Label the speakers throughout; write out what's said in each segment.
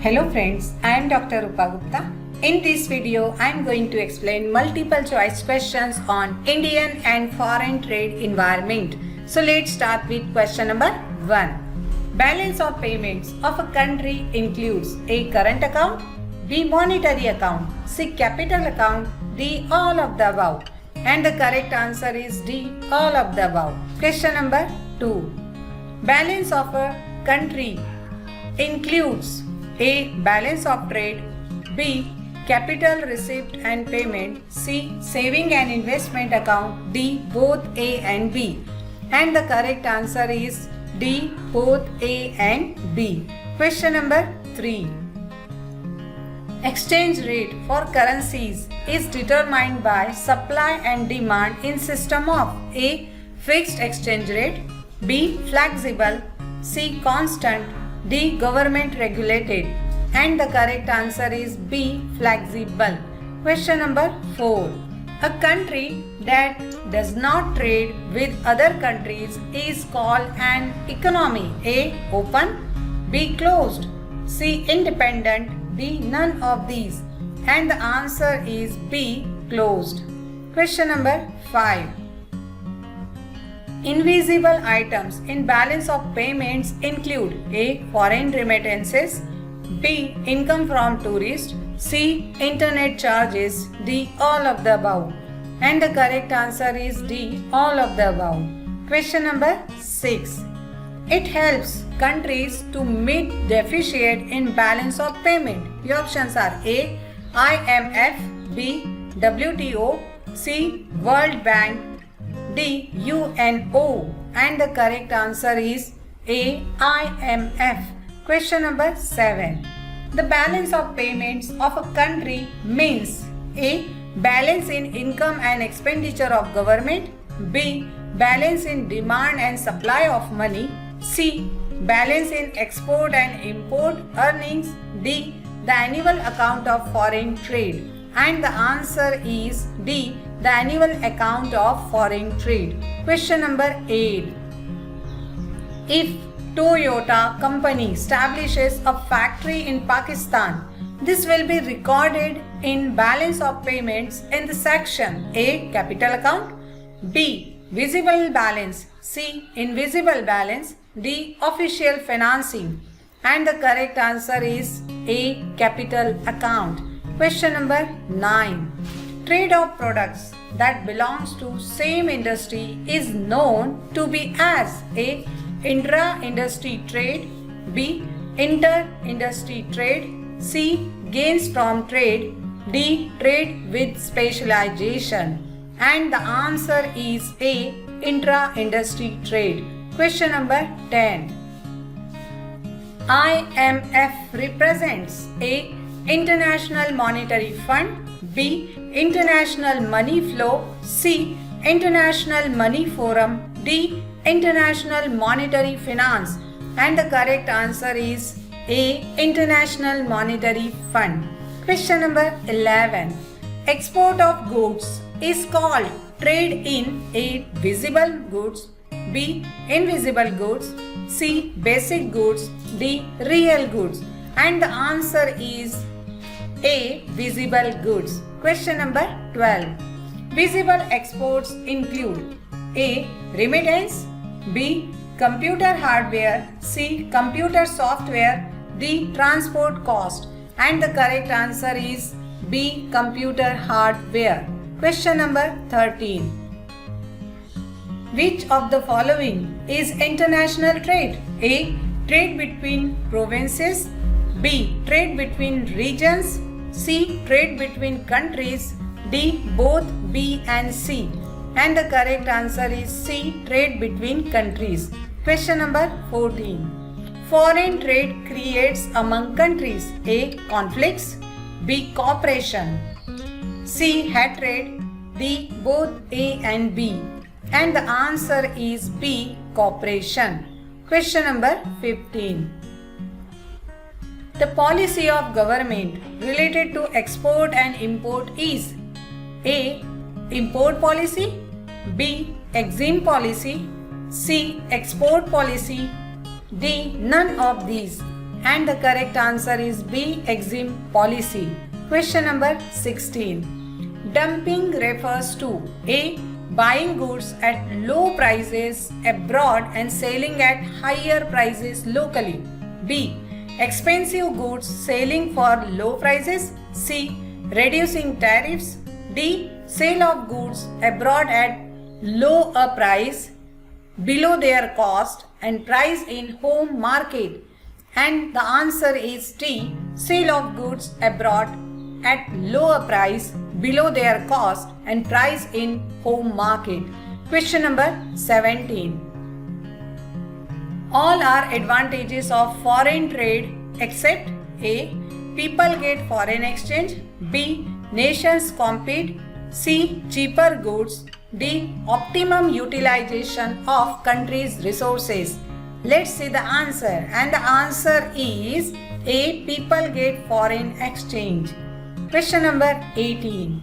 Speaker 1: Hello friends, I am Dr. Rupa Gupta. In this video, I am going to explain multiple choice questions on Indian and foreign trade environment. So let's start with question number 1. Balance of payments of a country includes A. Current account, B. Monetary account, C. Capital account, D. All of the above. And the correct answer is D. All of the above. Question number 2. Balance of a country includes A. Balance of trade, B. Capital receipt and payment, C. Saving and investment account, D. Both A and B. And the correct answer is D. Both A and B. Question number 3. Exchange rate for currencies is determined by supply and demand in system of A. Fixed exchange rate, B. Flexible, C. Constant, D. Government regulated. And the correct answer is B. Flexible. Question number 4. A country that does not trade with other countries is called an economy. A. Open, B. Closed, C. Independent, D. None of these. And the answer is B. Closed. Question number 5. Invisible items in balance of payments include A. Foreign remittances, B. Income from tourists, C. Internet charges, D. All of the above. And the correct answer is D. All of the above. Question number 6. It helps countries to meet deficit in balance of payment. The options are A. IMF, B. WTO, C. World Bank, D. UNO. And the correct answer is A. IMF. Question number 7. The balance of payments of a country means A. Balance in income and expenditure of government, B. Balance in demand and supply of money, C. Balance in export and import earnings, D. The annual account of foreign trade. And the answer is D. The annual account of foreign trade. Question number 8. If Toyota company establishes a factory in Pakistan, this will be recorded in balance of payments in the section A. Capital account, B. Visible balance, C. Invisible balance, D. Official financing. And the correct answer is A. Capital account. Question number 9. Trade of products that belongs to same industry is known to be as A. Intra-industry trade, B. Inter-industry trade, C. Gains from trade, D. Trade with specialization. And the answer is A. Intra-industry trade. Question number 10. IMF represents A. International Monetary Fund, B. International Money Flow, C. International Money Forum, D. International Monetary Finance. And the correct answer is A. International Monetary Fund. Question number 11. Export of goods is called trade in A. Visible goods, B. Invisible goods, C. Basic goods, D. Real goods. And the answer is A. Visible goods. Question number 12. Visible exports include A. Remittance, B. Computer hardware, C. Computer software, D. Transport cost. And the correct answer is B. Computer hardware. Question number 13. Which of the following is international trade? A. Trade between provinces, B. Trade between regions, C. Trade between countries, D. Both B and C. And the correct answer is C. Trade between countries. Question number 14. Foreign trade creates among countries A. Conflicts, B. Cooperation, C. Hatred, D. Both A and B. And the answer is B. Cooperation. Question number 15. The policy of government related to export and import is A. Import policy, B. Export policy, C. Export policy, D. None of these. and the correct answer is B. Exim policy. Question number 16. Dumping refers to A. Buying goods at low prices abroad and selling at higher prices locally. B. Expensive goods selling for low prices. C. Reducing tariffs. D. Sale of goods abroad at low a price below their cost and price in home market. And the answer is D. Sale of goods abroad at lower price below their cost and price in home market. Question number 17. All are advantages of foreign trade except A. People get foreign exchange. B. Nations compete. C. Cheaper goods. D. Optimum utilization of country's resources. Let's see the answer, and the answer is A. People get foreign exchange. Question number 18.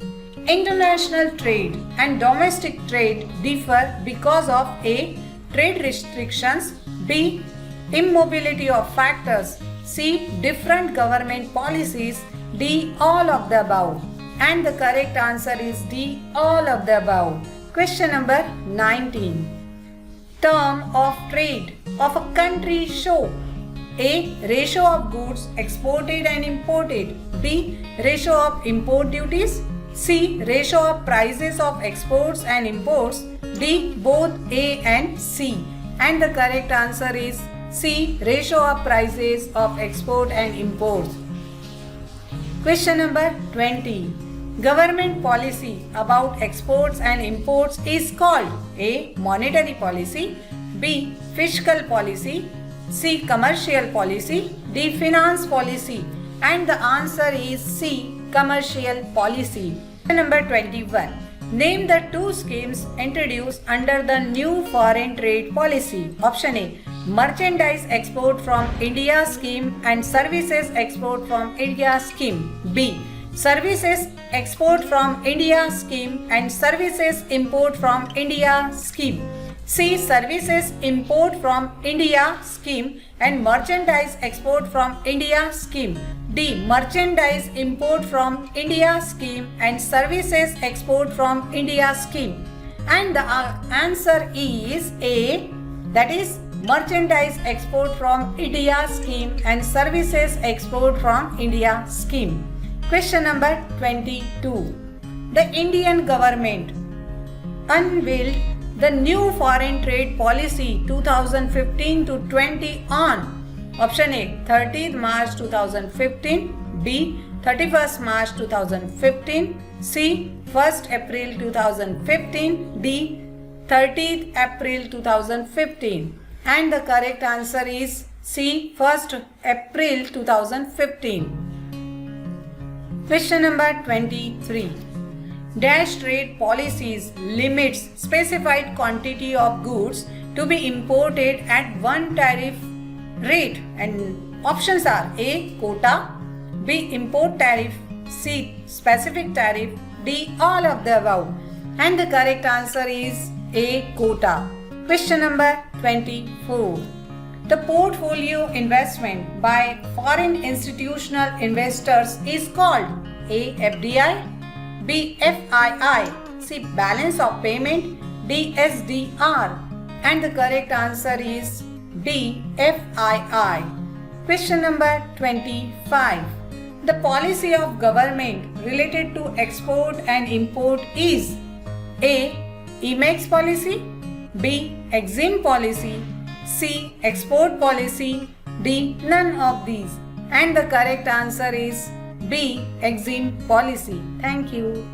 Speaker 1: International trade and domestic trade differ because of A. Trade restrictions. B. Immobility of factors. C. Different government policies. D. All of the above. And the correct answer is D. All of the above. Question number 19. Term of trade of a country show. A. Ratio of goods exported and imported. B. Ratio of import duties. C. Ratio of prices of exports and imports. D. Both A and C. And the correct answer is C. Ratio of prices of export and imports. Question number 20. Government policy about exports and imports is called A. Monetary policy. B. Fiscal policy. C. Commercial policy. D. Finance policy. And the answer is C. Commercial policy. Number 21. Name the two schemes introduced under the new foreign trade policy. Option A. Merchandise export from India scheme and services export from India scheme. B. Services export from India scheme and services import from India scheme. C. Services import from India scheme and merchandise export from India scheme. D. Merchandise import from India scheme and services export from India scheme. And the answer is A. That is merchandise export from India scheme and services export from India scheme. Question number 22. The Indian government unveiled the new foreign trade policy 2015-20 on option A. 30th March 2015. B. 31st March 2015. C. 1st April 2015. D. 30th April 2015. And the correct answer is C. 1st April 2015. Question number 23. Dash trade policies limits specified quantity of goods to be imported at one tariff rate, and options are A. Quota, B. Import tariff, C. Specific tariff, D. All of the above. And the correct answer is A. Quota. Question number 24. The portfolio investment by foreign institutional investors is called A. FDI, B. FII, C. Balance of payment, D. SDR. And the correct answer is B. FII. Question number 25. The policy of government related to export and import is A. EMEX policy, B. Exim policy, C. Export policy, D. None of these. And the correct answer is B. Exim policy. Thank you.